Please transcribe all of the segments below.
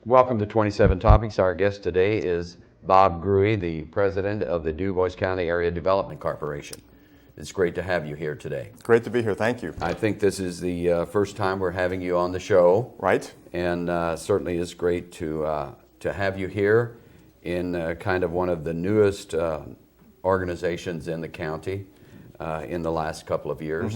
Welcome to 27 Topics. Our guest today is Bob Grewe, the president of the Dubois County Area Development Corporation. It's great to have you here today. Great to be here. Thank you. I think this is the first time we're having you on the show. Right. And certainly it's great to have you here in kind of one of the newest organizations in the county in the last couple of years.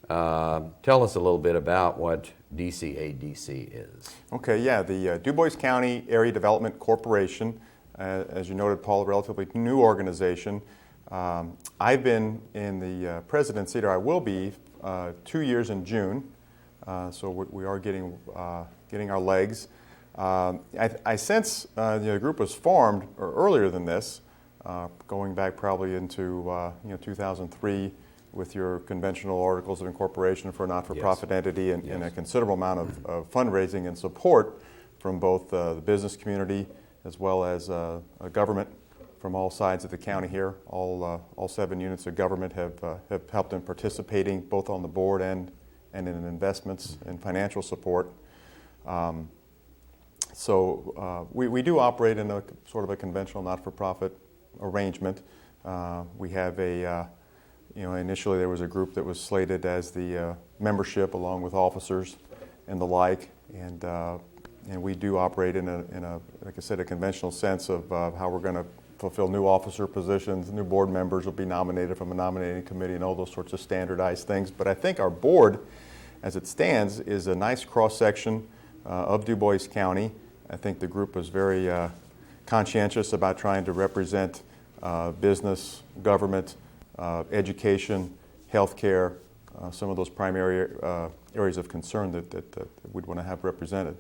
Tell us a little bit about what DCADC is. Okay, yeah, the Dubois County Area Development Corporation, as you noted, Paul, a relatively new organization. I've been in the presidency, or I will be, 2 years in June, so we are getting our legs. I sense the group was formed earlier than this, going back probably into 2003 with your conventional articles of incorporation for a not-for-profit entity and a considerable amount of fundraising and support from both the business community as well as government from all sides of the county here. All 7 units of government have helped in participating both on the board and in investments and financial support. So we do operate in a sort of a conventional not-for-profit arrangement. We have initially there was a group that was slated as the membership along with officers and the like, and we do operate in a like I said, a conventional sense of how we're going to fulfill new officer positions. New board members will be nominated from a nominating committee and all those sorts of standardized things. But I think our board, as it stands, is a nice cross-section of Dubois County. I think the group was very conscientious about trying to represent business, government, education, healthcare, some of those primary areas of concern that we'd want to have represented.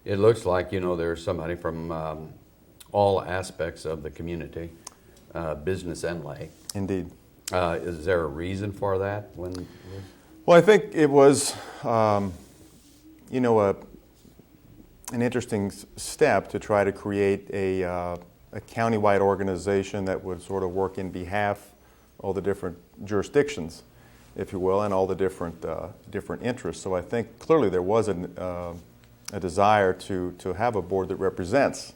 It looks like, there's somebody from all aspects of the community, business and lay. Indeed. Is there a reason for that? Well, I think it was, an interesting step to try to create a countywide organization that would sort of work in behalf all the different jurisdictions, if you will, and all the different interests. So I think clearly there was a desire to have a board that represents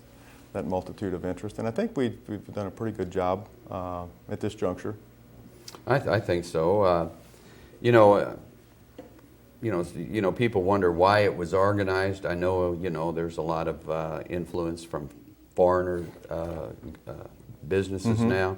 that multitude of interests, and I think we've done a pretty good job at this juncture. I think so. People wonder why it was organized. I know, there's a lot of influence from foreigner businesses now.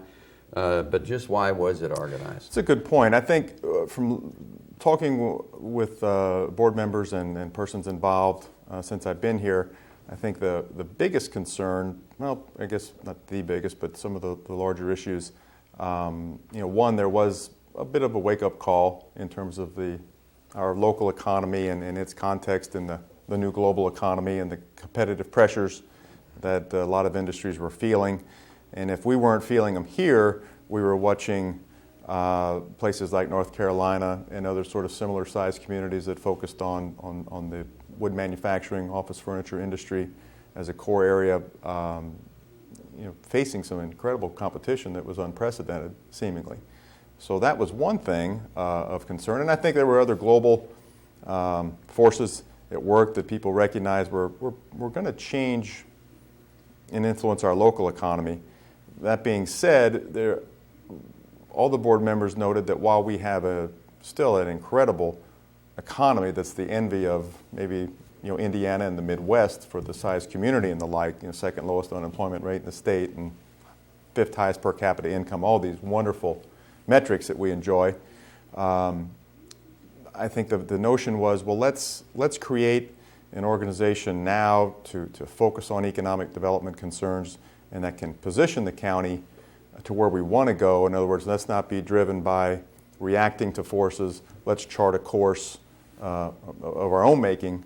But just why was it organized? It's a good point. I think from talking with board members and persons involved since I've been here, I think the biggest concern, well, I guess not the biggest, but some of the larger issues, one, there was a bit of a wake-up call in terms of our local economy and its context in the new global economy and the competitive pressures that a lot of industries were feeling. And if we weren't feeling them here, we were watching places like North Carolina and other sort of similar sized communities that focused on the wood manufacturing, office furniture industry as a core area, facing some incredible competition that was unprecedented, seemingly. So that was one thing of concern. And I think there were other global forces at work that people recognized were going to change and influence our local economy. That being said, all the board members noted that while we have still an incredible economy that's the envy of maybe Indiana and the Midwest for the size community and the like, second lowest unemployment rate in the state and 5th highest per capita income, all these wonderful metrics that we enjoy. I think the notion was, well, let's create an organization now to focus on economic development concerns and that can position the county to where we want to go. In other words, let's not be driven by reacting to forces. Let's chart a course of our own making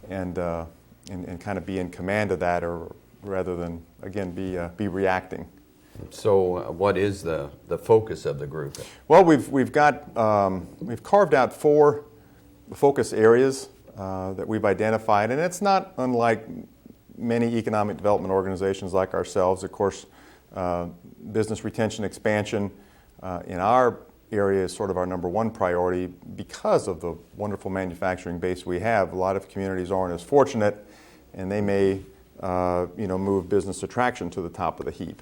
and kind of be in command of that, or rather than, again, be reacting. So what is the focus of the group? Well, we've carved out 4 focus areas that we've identified, and it's not unlike many economic development organizations like ourselves. Of course, business retention expansion in our area is sort of our number one priority because of the wonderful manufacturing base we have. A lot of communities aren't as fortunate, and they may move business attraction to the top of the heap.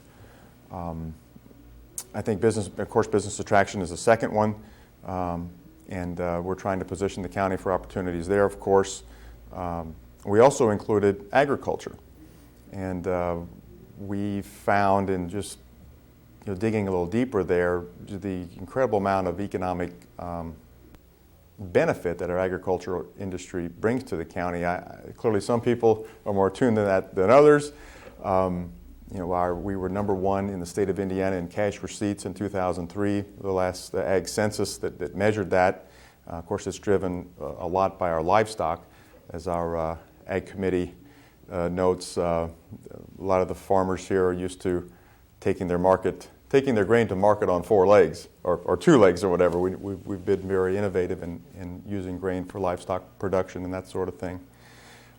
I think business attraction is the second one, and we're trying to position the county for opportunities there, of course. We also included agriculture, and we found in just digging a little deeper there the incredible amount of economic benefit that our agricultural industry brings to the county. Clearly, some people are more attuned to that than others. We were number one in the state of Indiana in cash receipts in 2003, the ag census that measured that. Of course, it's driven a lot by our livestock, as our ag committee notes. A lot of the farmers here are used to taking their grain to market on 4 legs or 2 legs or whatever. We've been very innovative in using grain for livestock production and that sort of thing.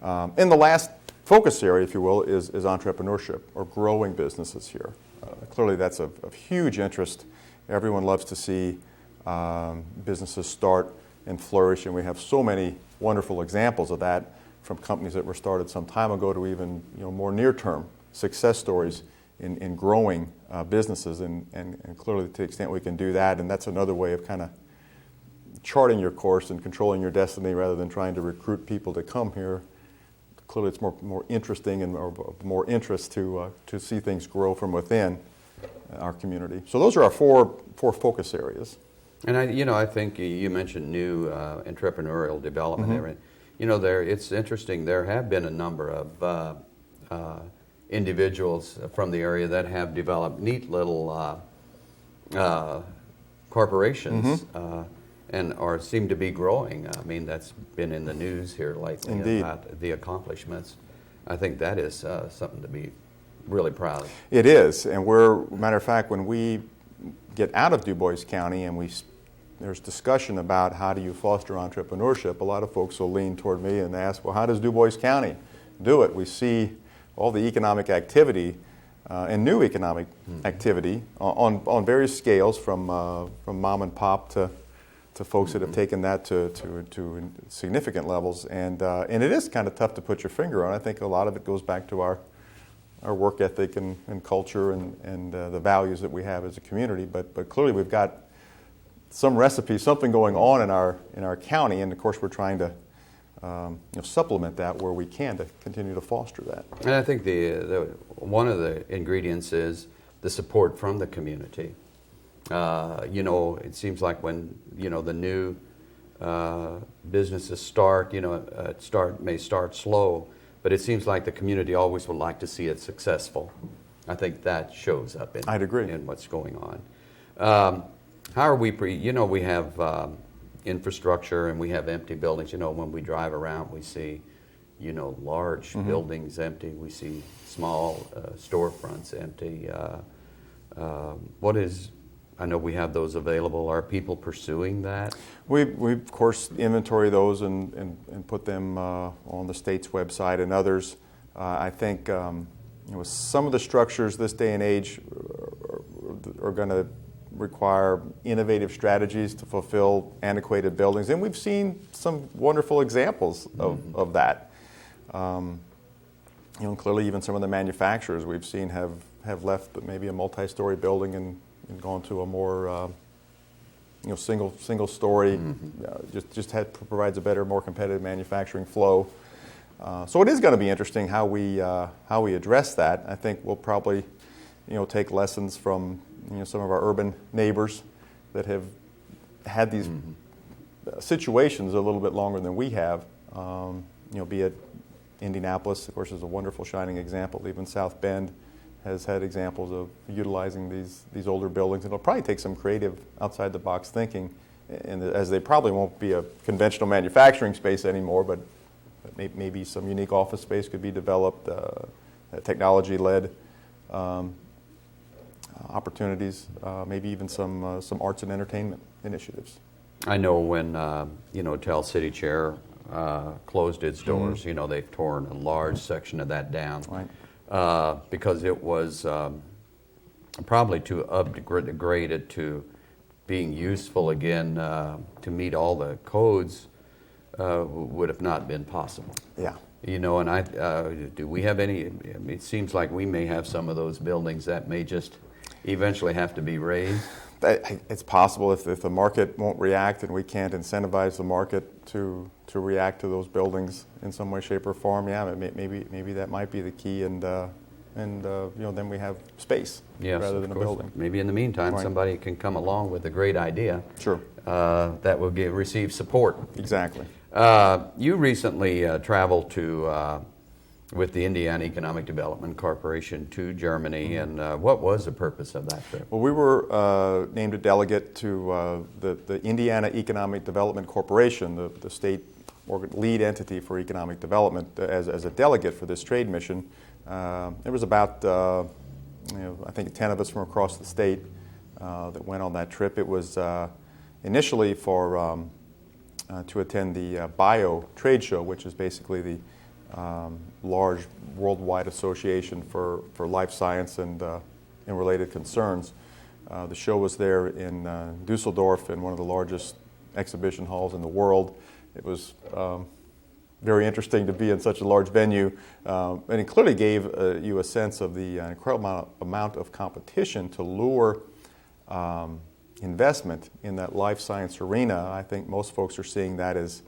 And the last focus area, if you will, is entrepreneurship or growing businesses here. Clearly that's of huge interest. Everyone loves to see businesses start and flourish, and we have so many wonderful examples of that, from companies that were started some time ago to even more near-term success stories in growing businesses, and clearly to the extent we can do that, and that's another way of kind of charting your course and controlling your destiny rather than trying to recruit people to come here. Clearly it's more interesting and more interest to see things grow from within our community. So those are our four focus areas. And I think you mentioned new entrepreneurial development. It's interesting. There have been a number of individuals from the area that have developed neat little corporations and seem to be growing. I mean, that's been in the news here lately. Indeed. About the accomplishments. I think that is something to be really proud of. It is, and matter of fact, when we get out of Dubois County and there's discussion about how do you foster entrepreneurship, a lot of folks will lean toward me and ask, well, how does Dubois County do it? We see all the economic activity and new economic activity on various scales, from mom and pop to folks that have taken that to significant levels, and it is kind of tough to put your finger on. I think a lot of it goes back to our work ethic and culture and the values that we have as a community. But clearly we've got some recipe, something going on in our county, and of course we're trying to supplement that where we can to continue to foster that. And I think the one of the ingredients is the support from the community. It seems like when the new businesses start, may start slow, but it seems like the community always would like to see it successful. I think that shows up in, I'd agree. In what's going on. How are we we have infrastructure and we have empty buildings. When we drive around, we see, large buildings empty. We see small storefronts empty. I know we have those available. Are people pursuing that? We of course inventory those and put them on the state's website and others. I think some of the structures this day and age are going to require innovative strategies to fulfill antiquated buildings, and we've seen some wonderful examples of that. Clearly even some of the manufacturers we've seen have left maybe a multi-story building and gone to a more single story. Provides a better, more competitive manufacturing flow. So it is going to be interesting how we address that. I think we'll probably take lessons from some of our urban neighbors that have had these situations a little bit longer than we have. Be it Indianapolis, of course, is a wonderful shining example. Even South Bend has had examples of utilizing these older buildings. It'll probably take some creative, outside-the-box thinking, and as they probably won't be a conventional manufacturing space anymore, but maybe some unique office space could be developed, technology-led opportunities, maybe even some arts and entertainment initiatives. I know when Tell City Chair closed its doors, they've torn a large section of that down. Right. Because it was probably too upgraded to being useful again to meet all the codes would have not been possible. Yeah, You know, and do we have any? I mean, it seems like we may have some of those buildings that may just eventually have to be raised. It's possible if the market won't react and we can't incentivize the market to react to those buildings in some way, shape, or form. Yeah, maybe that might be the key, and you know, then we have space rather than a building. Maybe in the meantime, somebody can come along with a great idea. Sure. That will receive support. Exactly. You recently traveled with the Indiana Economic Development Corporation to Germany, and what was the purpose of that trip? Well, we were named a delegate to the Indiana Economic Development Corporation, the state lead entity for economic development, as a delegate for this trade mission. There was about, I think 10 of us from across the state that went on that trip. It was initially for to attend the Bio trade show, which is basically the large worldwide association for life science and related concerns. The show was there in Dusseldorf, in one of the largest exhibition halls in the world. It was very interesting to be in such a large venue, and it clearly gave you a sense of the incredible amount of competition to lure investment in that life science arena. I think most folks are seeing that as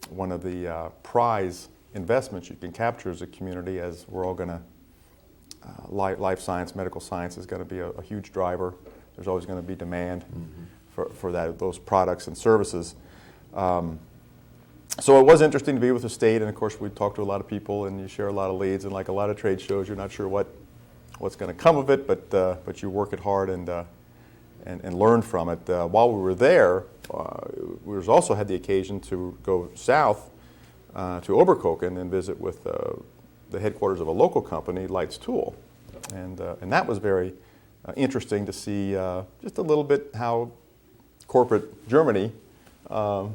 one of the prize investments you can capture as a community, as we're all going to, life science, medical science is going to be a huge driver. There's always going to be demand for those products and services. So it was interesting to be with the state, and of course we talked to a lot of people, and you share a lot of leads, and like a lot of trade shows, you're not sure what's going to come of it, but you work it hard and learn from it. While we were there, we also had the occasion to go south to Oberkochen and visit with the headquarters of a local company, Lights Tool, and that was very interesting to see just a little bit how corporate Germany, how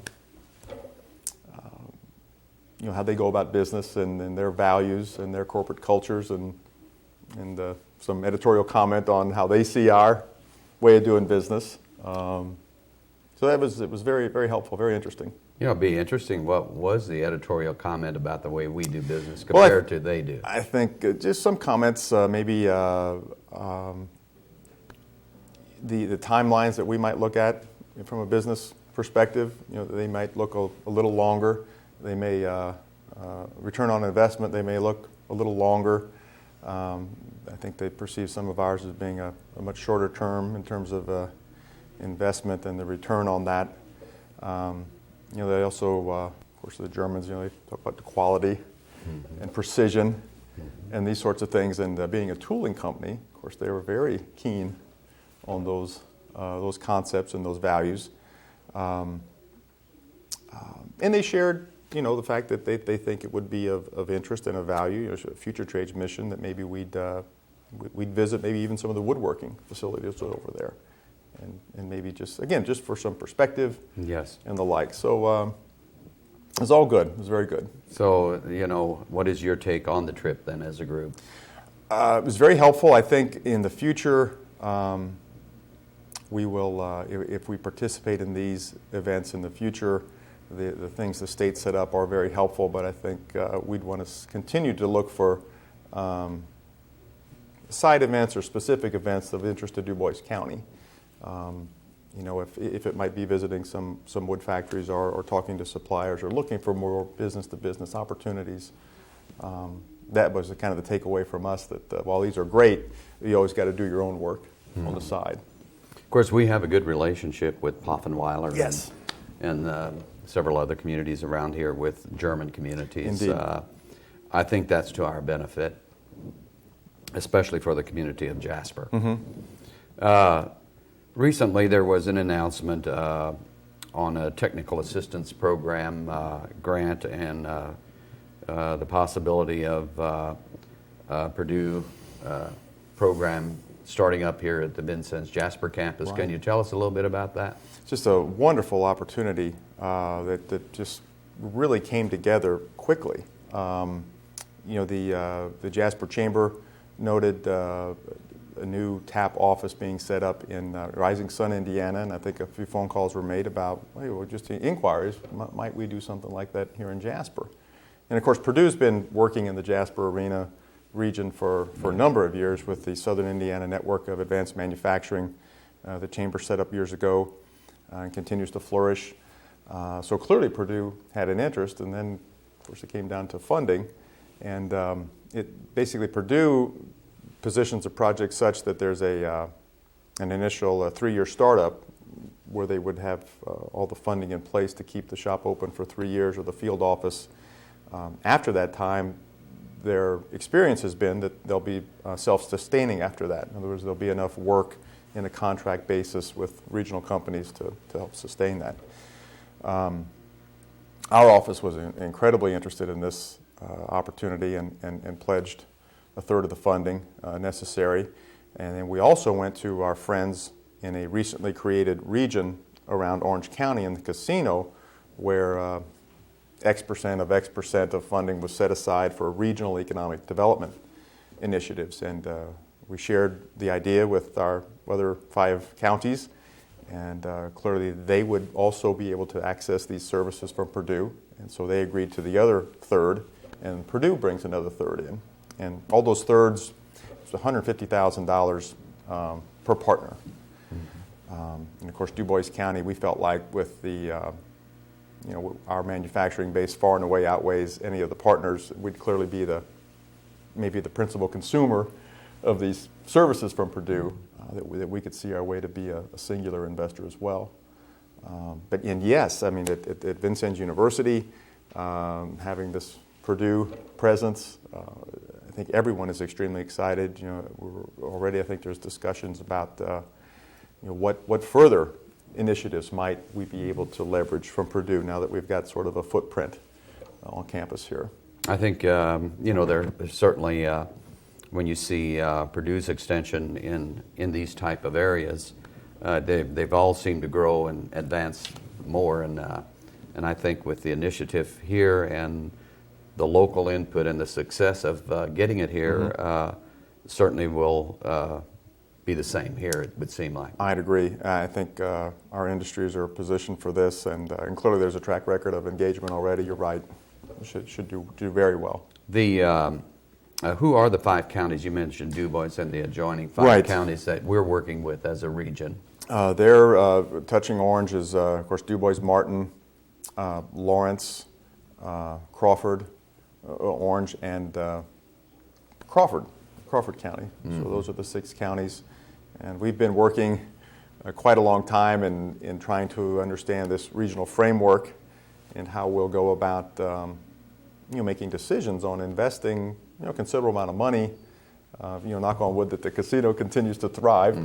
they go about business and their values and their corporate cultures, and some editorial comment on how they see our way of doing business. So it was very, very helpful, very interesting. It'd be interesting. What was the editorial comment about the way we do business compared to they do? I think just some comments, maybe the timelines that we might look at from a business perspective. They might look a little longer. They may return on investment. They may look a little longer. I think they perceive some of ours as being a much shorter term in terms of investment and the return on that. They also, of course, the Germans, they talk about the quality and precision and these sorts of things. And being a tooling company, of course, they were very keen on those concepts and those values. And they shared, the fact that they think it would be of interest and of value, a future trades mission, that maybe we'd visit maybe even some of the woodworking facilities over there. And maybe just for some perspective, yes, and the like. So it was all good. It was very good. So, what is your take on the trip then as a group? It was very helpful. I think in the future, we will, if we participate in these events in the future, the things the state set up are very helpful, but I think we'd want to continue to look for side events or specific events of interest to Dubois County. If it might be visiting some wood factories or talking to suppliers or looking for more business-to-business opportunities. That was kind of the takeaway from us, that while these are great, you always got to do your own work on the side. Of course, we have a good relationship with Poffenweiler. Yes. And several other communities around here with German communities. Indeed. I think that's to our benefit, especially for the community of Jasper. Recently, there was an announcement on a technical assistance program grant and the possibility of Purdue program starting up here at the Vincennes Jasper campus. Right. Can you tell us a little bit about that? It's just a wonderful opportunity that just really came together quickly. The Jasper Chamber noted a new tap office being set up in Rising Sun, Indiana, and I think a few phone calls were made about, hey, well, just inquiries, might we do something like that here in Jasper? And of course, Purdue's been working in the Jasper arena region for a number of years with the Southern Indiana Network of Advanced Manufacturing, the chamber set up years ago, and continues to flourish. So clearly Purdue had an interest, and then of course it came down to funding, and basically Purdue positions a project such that there's an initial 3-year startup where they would have all the funding in place to keep the shop open for 3 years, or the field office. After that time, their experience has been that they'll be self-sustaining after that. In other words, there'll be enough work in a contract basis with regional companies to help sustain that. Our office was incredibly interested in this opportunity and pledged a third of the funding necessary. And then we also went to our friends in a recently created region around Orange County in the casino, where X% of funding was set aside for regional economic development initiatives. And we shared the idea with our other 5 counties, and clearly they would also be able to access these services from Purdue. And so they agreed to the other third, and Purdue brings another third in. And all those thirds, it's $150,000 per partner. And of course, Dubois County, we felt like with the our manufacturing base far and away outweighs any of the partners. We'd clearly be maybe the principal consumer of these services from Purdue, that we could see our way to be a singular investor as well. And yes, I mean, at Vincennes University, having this Purdue presence, I think everyone is extremely excited. Already I think there's discussions about what further initiatives might we be able to leverage from Purdue now that we've got sort of a footprint on campus here. I think there's certainly when you see Purdue's extension in these type of areas, they've all seemed to grow and advance more, and I think with the initiative here and the local input and the success of getting it here, certainly will be the same here, it would seem like. I'd agree. I think our industries are positioned for this, and clearly there's a track record of engagement already. You're right. Should do very well. Who are the 5 counties? You mentioned Dubois and the adjoining 5 counties that we're working with as a region. They're touching Orange is, of course, Dubois, Martin, Lawrence, Crawford, Orange, and Crawford County. So those are the 6 counties. And we've been working quite a long time in trying to understand this regional framework and how we'll go about making decisions on investing considerable amount of money. Knock on wood that the casino continues to thrive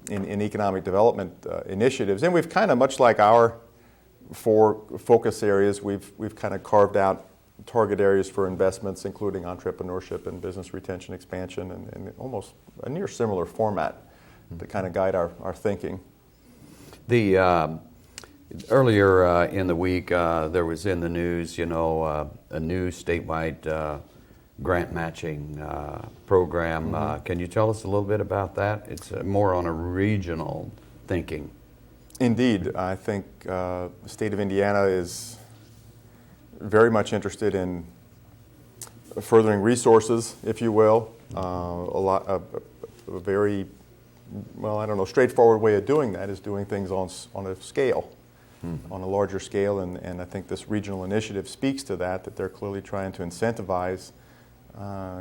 in economic development initiatives. And we've kind of, much like our 4 focus areas, we've kind of carved out target areas for investments, including entrepreneurship and business retention expansion, and almost a near similar format to kind of guide our thinking. The earlier in the week, there was in the news, a new statewide grant matching program. Can you tell us a little bit about that? It's more on a regional thinking. Indeed. I think the state of Indiana is very much interested in furthering resources, if you will. A very, straightforward way of doing that is doing things on a scale, on a larger scale, and I think this regional initiative speaks to that they're clearly trying to incentivize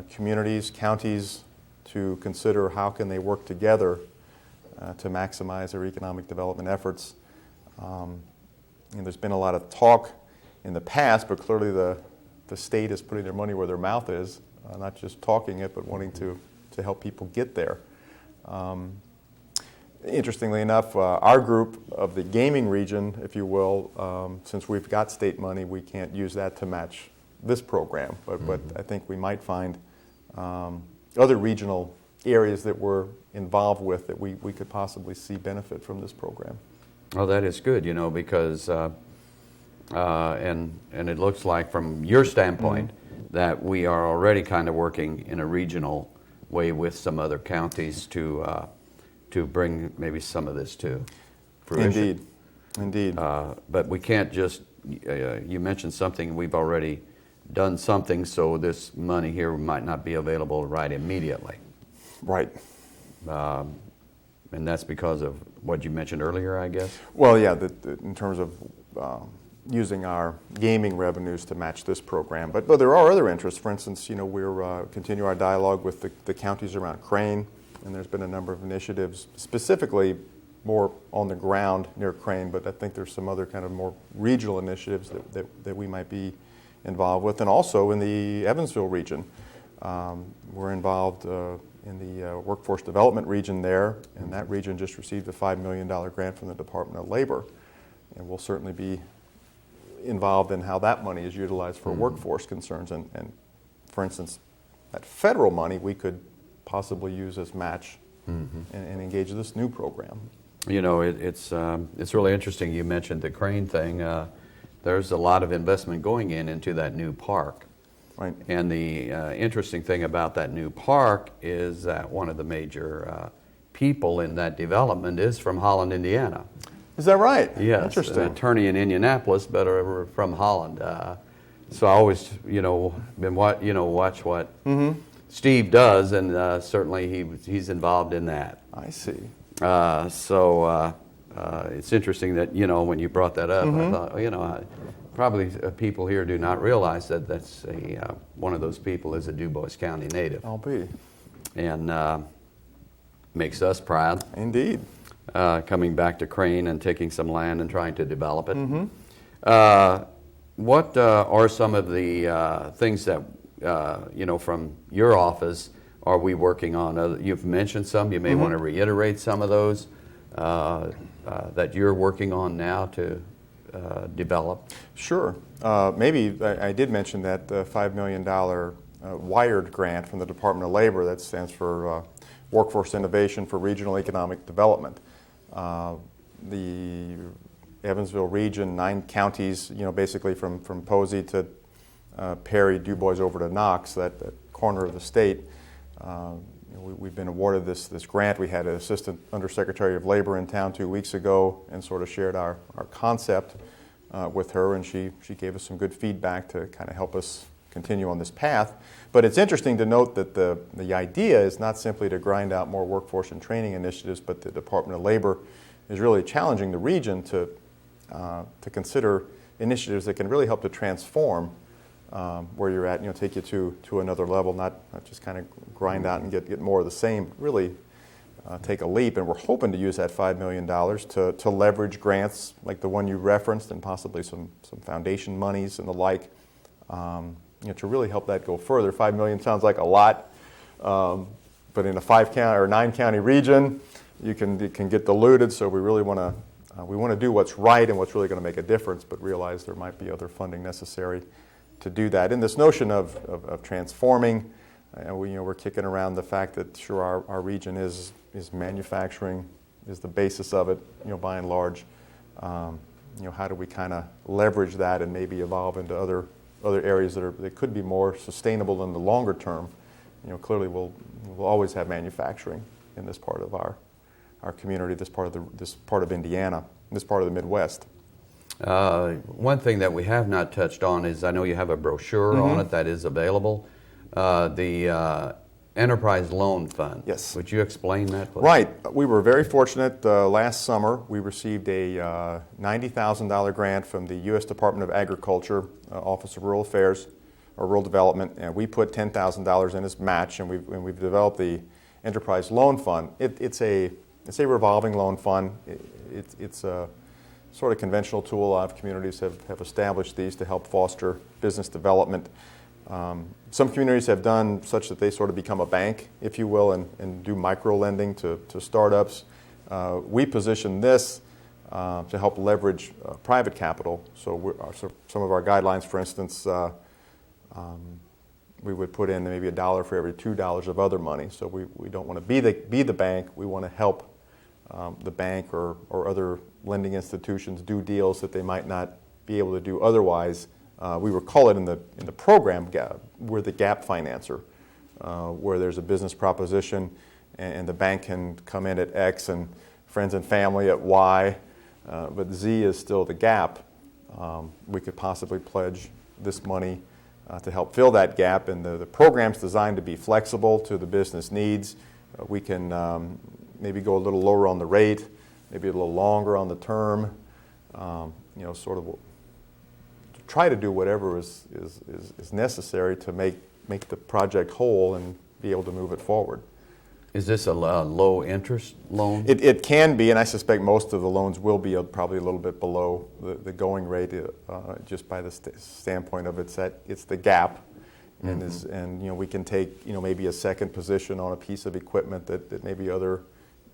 communities, counties to consider how can they work together to maximize their economic development efforts. There's been a lot of talk in the past, but clearly the state is putting their money where their mouth is, not just talking it, but wanting to help people get there. Interestingly enough, our group of the gaming region, if you will, since we've got state money, we can't use that to match this program, but I think we might find other regional areas that we're involved with that we could possibly see benefit from this program. Well, that is good, because and it looks like from your standpoint that we are already kind of working in a regional way with some other counties to bring maybe some of this to fruition. Indeed. But we can't just, you mentioned something, we've already done something, so this money here might not be available right immediately. Right. And that's because of what you mentioned earlier, I guess? Well, yeah, in terms of using our gaming revenues to match this program. But there are other interests. For instance, we're continue our dialogue with the counties around Crane, and there's been a number of initiatives specifically more on the ground near Crane, but I think there's some other kind of more regional initiatives that we might be involved with. And also in the Evansville region, we're involved in the workforce development region there, and that region just received a $5 million grant from the Department of Labor, and we'll certainly be involved in how that money is utilized for workforce concerns. And for instance, that federal money we could possibly use as match and engage this new program. It's really interesting. You mentioned the Crane thing. There's a lot of investment going into that new park. Right. And the interesting thing about that new park is that one of the major people in that development is from Holland, Indiana. Is that right? Yes, Interesting. an attorney in Indianapolis, but from Holland. So I always, watch what Steve does, and certainly he's involved in that. I see. So it's interesting that, when you brought that up, I thought, probably people here do not realize that that's one of those people is a Dubois County native. I'll be. And makes us proud. Indeed. Coming back to Crane and taking some land and trying to develop it. What are some of the things that, from your office are we working on? You've mentioned some. You may want to reiterate some of those that you're working on now to develop. Sure. Maybe I did mention that $5 million wired grant from the Department of Labor that stands for Workforce Innovation for Regional Economic Development. The Evansville region, 9 counties, basically from Posey to Perry, Dubois over to Knox, that corner of the state. We've been awarded this grant. We had an Assistant Undersecretary of Labor in town 2 weeks ago and sort of shared our concept with her, and she gave us some good feedback to kind of help us continue on this path. But it's interesting to note that the idea is not simply to grind out more workforce and training initiatives, but the Department of Labor is really challenging the region to consider initiatives that can really help to transform where you're at, take you to another level, not just kind of grind out and get more of the same, really take a leap. And we're hoping to use that $5 million to leverage grants like the one you referenced and possibly some foundation monies and the like, to really help that go further. $5 million sounds like a lot, but in a 5-county or 9-county region, it can get diluted. So we really want to do what's right and what's really going to make a difference, but realize there might be other funding necessary to do that. And this notion of transforming, we're kicking around the fact that sure our region is manufacturing is the basis of it, by and large. How do we kind of leverage that and maybe evolve into other areas that could be more sustainable in the longer term? Clearly we'll always have manufacturing in this part of our community, this part of Indiana, this part of the Midwest. One thing that we have not touched on is I know you have a brochure on it that is available. The Enterprise Loan Fund. Yes. Would you explain that, please? Right. We were very fortunate last summer. We received a $90,000 grant from the U.S. Department of Agriculture, Office of Rural Affairs, or Rural Development, and we put $10,000 in as match, and we've developed the Enterprise Loan Fund. It's a revolving loan fund. It's a sort of conventional tool. A lot of communities have established these to help foster business development. Some communities have done such that they sort of become a bank, if you will, and do micro-lending to startups. We position this to help leverage private capital. So some of our guidelines, for instance, we would put in maybe $1 for every $2 of other money. So we don't want to be the bank. We want to help the bank or other lending institutions do deals that they might not be able to do otherwise. We would call it in the program, we're the gap financer. where there's a business proposition and the bank can come in at X and friends and family at Y, but Z is still the gap. We could possibly pledge this money to help fill that gap, and the program's designed to be flexible to the business needs. We can maybe go a little lower on the rate, maybe a little longer on the term, sort of try to do whatever is necessary to make the project whole and be able to move it forward. Is this a low interest loan? It can be, and I suspect most of the loans will be probably a little bit below the going rate, just by the standpoint of it's the gap, and we can take maybe a second position on a piece of equipment that maybe other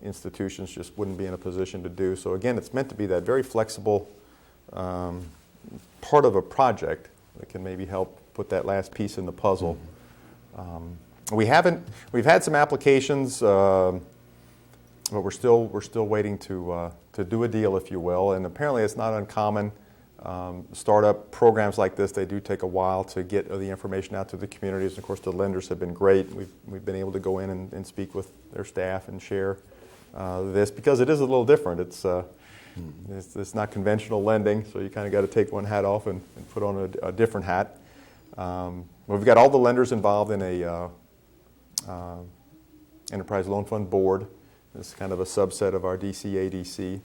institutions just wouldn't be in a position to do. So again, it's meant to be that very flexible part of a project that can maybe help put that last piece in the puzzle. We've had some applications, but we're still waiting to do a deal, if you will. And apparently, it's not uncommon. Startup programs like this, they do take a while to get the information out to the communities. Of course, the lenders have been great. We've been able to go in and speak with their staff and share this, because it is a little different. It's not conventional lending, so you kind of got to take one hat off and put on a different hat. We've got all the lenders involved in a Enterprise Loan Fund Board. It's kind of a subset of our DCADC.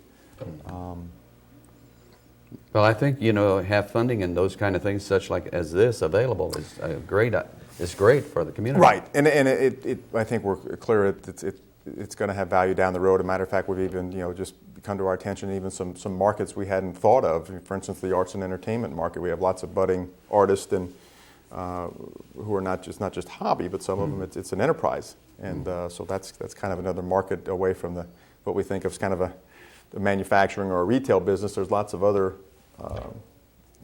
Well, I think have funding and those kind of things, such like as this, available is great. It's great for the community. Right, and I think we're clear. It's going to have value down the road. As a matter of fact, we've even just come to our attention even some markets we hadn't thought of. For instance, the arts and entertainment market. We have lots of budding artists and who are not just hobby, but some of them it's an enterprise, and so that's kind of another market away from what we think of as kind of a manufacturing or a retail business. There's lots of other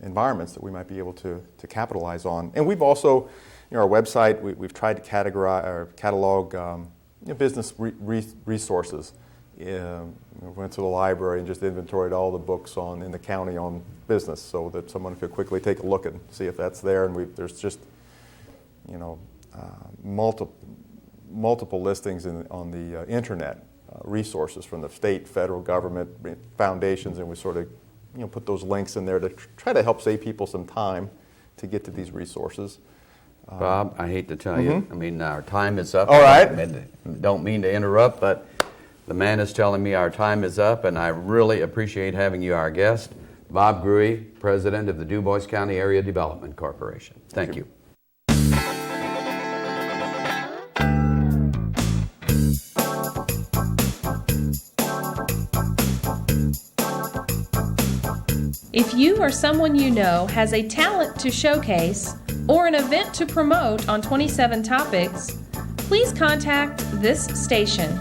environments that we might be able to capitalize on. And we've also, our website, we've tried to categorize or catalog business resources. We went to the library and just inventoried all the books in the county on business, so that someone could quickly take a look and see if that's there. And there's just multiple listings on the internet, resources from the state, federal government, foundations, and we sort of put those links in there to try to help save people some time to get to these resources. Bob, I hate to tell you, I mean, our time is up. All right. Don't mean to interrupt, but the man is telling me our time is up, and I really appreciate having you our guest, Bob Grewe, President of the Dubois County Area Development Corporation. Thank you. If you or someone you know has a talent to showcase or an event to promote on 27 Topics, please contact this station